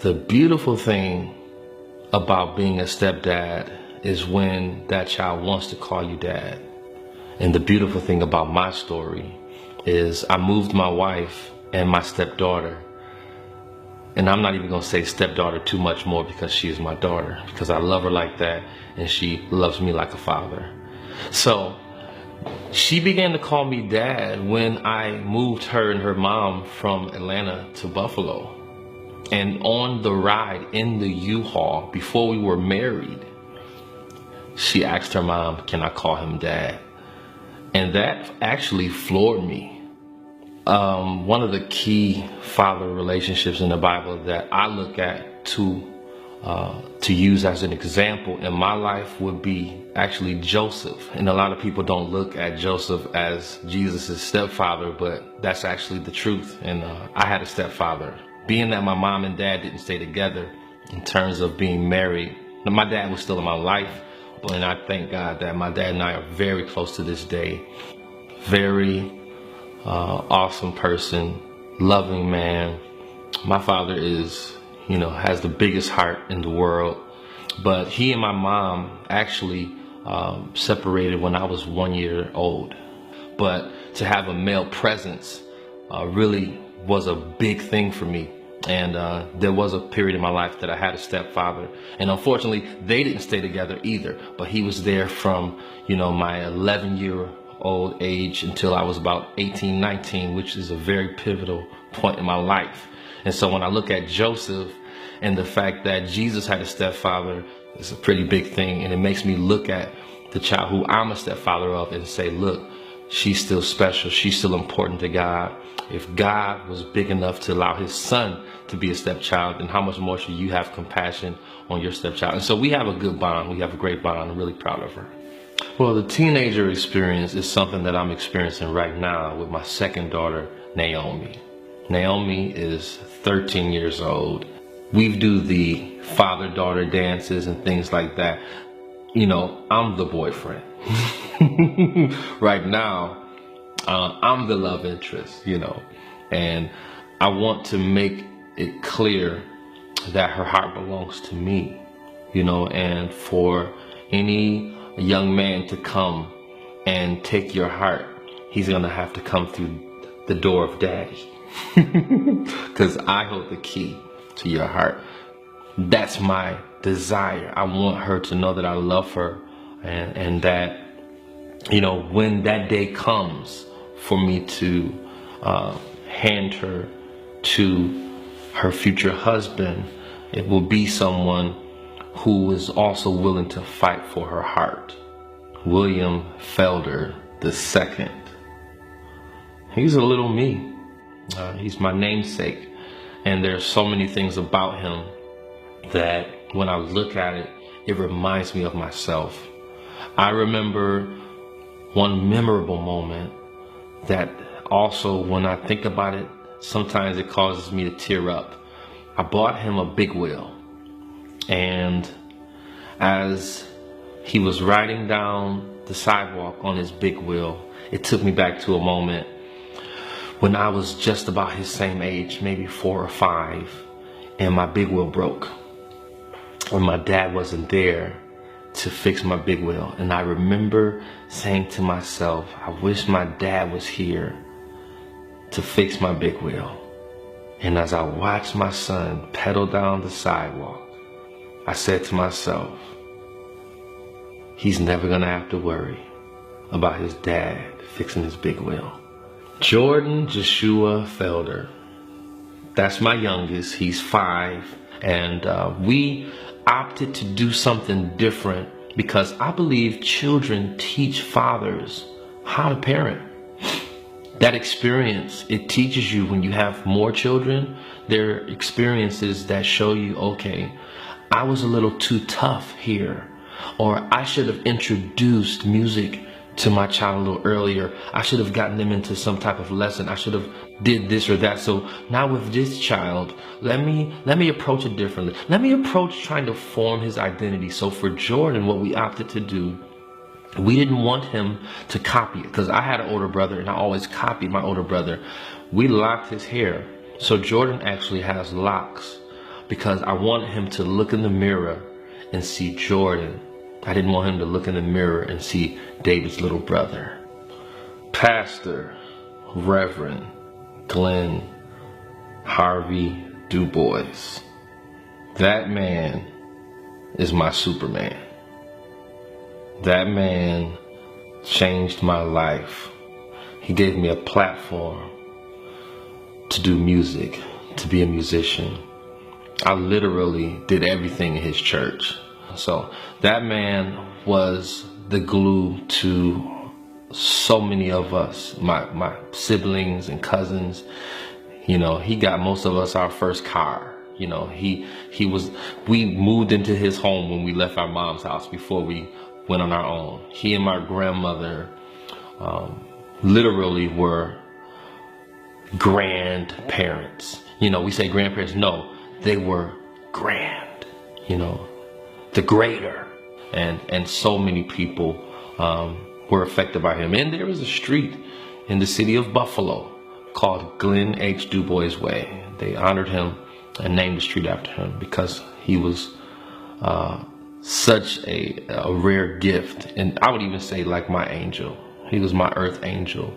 The beautiful thing about being a stepdad is when that child wants to call you dad. And the beautiful thing about my story is I moved my wife and my stepdaughter. And I'm not even going to say stepdaughter too much more because she is my daughter, because I love her like that and she loves me like a father. So she began to call me dad when I moved her and her mom from Atlanta to Buffalo. And on the ride in the U-Haul, before we were married, she asked her mom, can I call him dad? And that actually floored me. One of the key father relationships in the Bible that I look at to use as an example in my life would be actually Joseph. And a lot of people don't look at Joseph as Jesus' stepfather, but that's actually the truth. And I had a stepfather. Being that my mom and dad didn't stay together in terms of being married, my dad was still in my life, and I thank God that my dad and I are very close to this day. Very awesome person, loving man. My father is, has the biggest heart in the world. But he and my mom actually separated when I was 1 year old. But to have a male presence really was a big thing for me. And there was a period in my life that I had a stepfather. And unfortunately, they didn't stay together either. But he was there from, my 11-year-old age until I was about 18, 19, which is a very pivotal point in my life. And so when I look at Joseph and the fact that Jesus had a stepfather, it's a pretty big thing. And it makes me look at the child who I'm a stepfather of and say, look, she's still special. She's still important to God. If God was big enough to allow his son to be a stepchild, then how much more should you have compassion on your stepchild? And so we have a good bond. We have a great bond. I'm really proud of her. Well, the teenager experience is something that I'm experiencing right now with my second daughter, Naomi. Naomi is 13 years old. We do the father-daughter dances and things like that. I'm the boyfriend. Right now, I'm the love interest, and I want to make it clear that her heart belongs to me, and for any young man to come and take your heart, he's going to have to come through the door of daddy, because I hold the key to your heart. That's my desire. I want her to know that I love her, and that, when that day comes for me to hand her to her future husband, it will be someone who is also willing to fight for her heart. William Felder II. He's a little me. He's my namesake. And there's so many things about him that when I look at it, it reminds me of myself. I remember one memorable moment that also, when I think about it, sometimes it causes me to tear up. I bought him a big wheel, and as he was riding down the sidewalk on his big wheel, it took me back to a moment when I was just about his same age, maybe 4 or 5, and my big wheel broke. And my dad wasn't there to fix my big wheel. And I remember saying to myself, I wish my dad was here to fix my big wheel. And as I watched my son pedal down the sidewalk, I said to myself, he's never gonna have to worry about his dad fixing his big wheel. Jordan Joshua Felder, that's my youngest. He's 5, and we opted to do something different because I believe children teach fathers how to parent. That experience, it teaches you when you have more children, there are experiences that show you, okay, I was a little too tough here, or I should have introduced music to my child a little earlier. I should have gotten them into some type of lesson. I should have did this or that. So now with this child, let me approach it differently. Let me approach trying to form his identity. So for Jordan, what we opted to do, we didn't want him to copy it, because I had an older brother and I always copied my older brother. We locked his hair. So Jordan actually has locks. because I wanted him to look in the mirror and see Jordan. I didn't want him to look in the mirror and see David's little brother. Pastor Reverend Glenn Harvey Du Bois. That man is my Superman. That man changed my life. He gave me a platform to do music, to be a musician. I literally did everything in his church. So that man was the glue to so many of us, my siblings and cousins. You know, he got most of us our first car. You know, we moved into his home when we left our mom's house before we went on our own. He and my grandmother literally were grandparents. You know, we say grandparents. No, they were grand, you know, the greater. And so many people were affected by him. And there was a street in the city of Buffalo called Glenn H. Du Bois Way. They honored him and named the street after him because he was such a rare gift. And I would even say like my angel. He was my earth angel.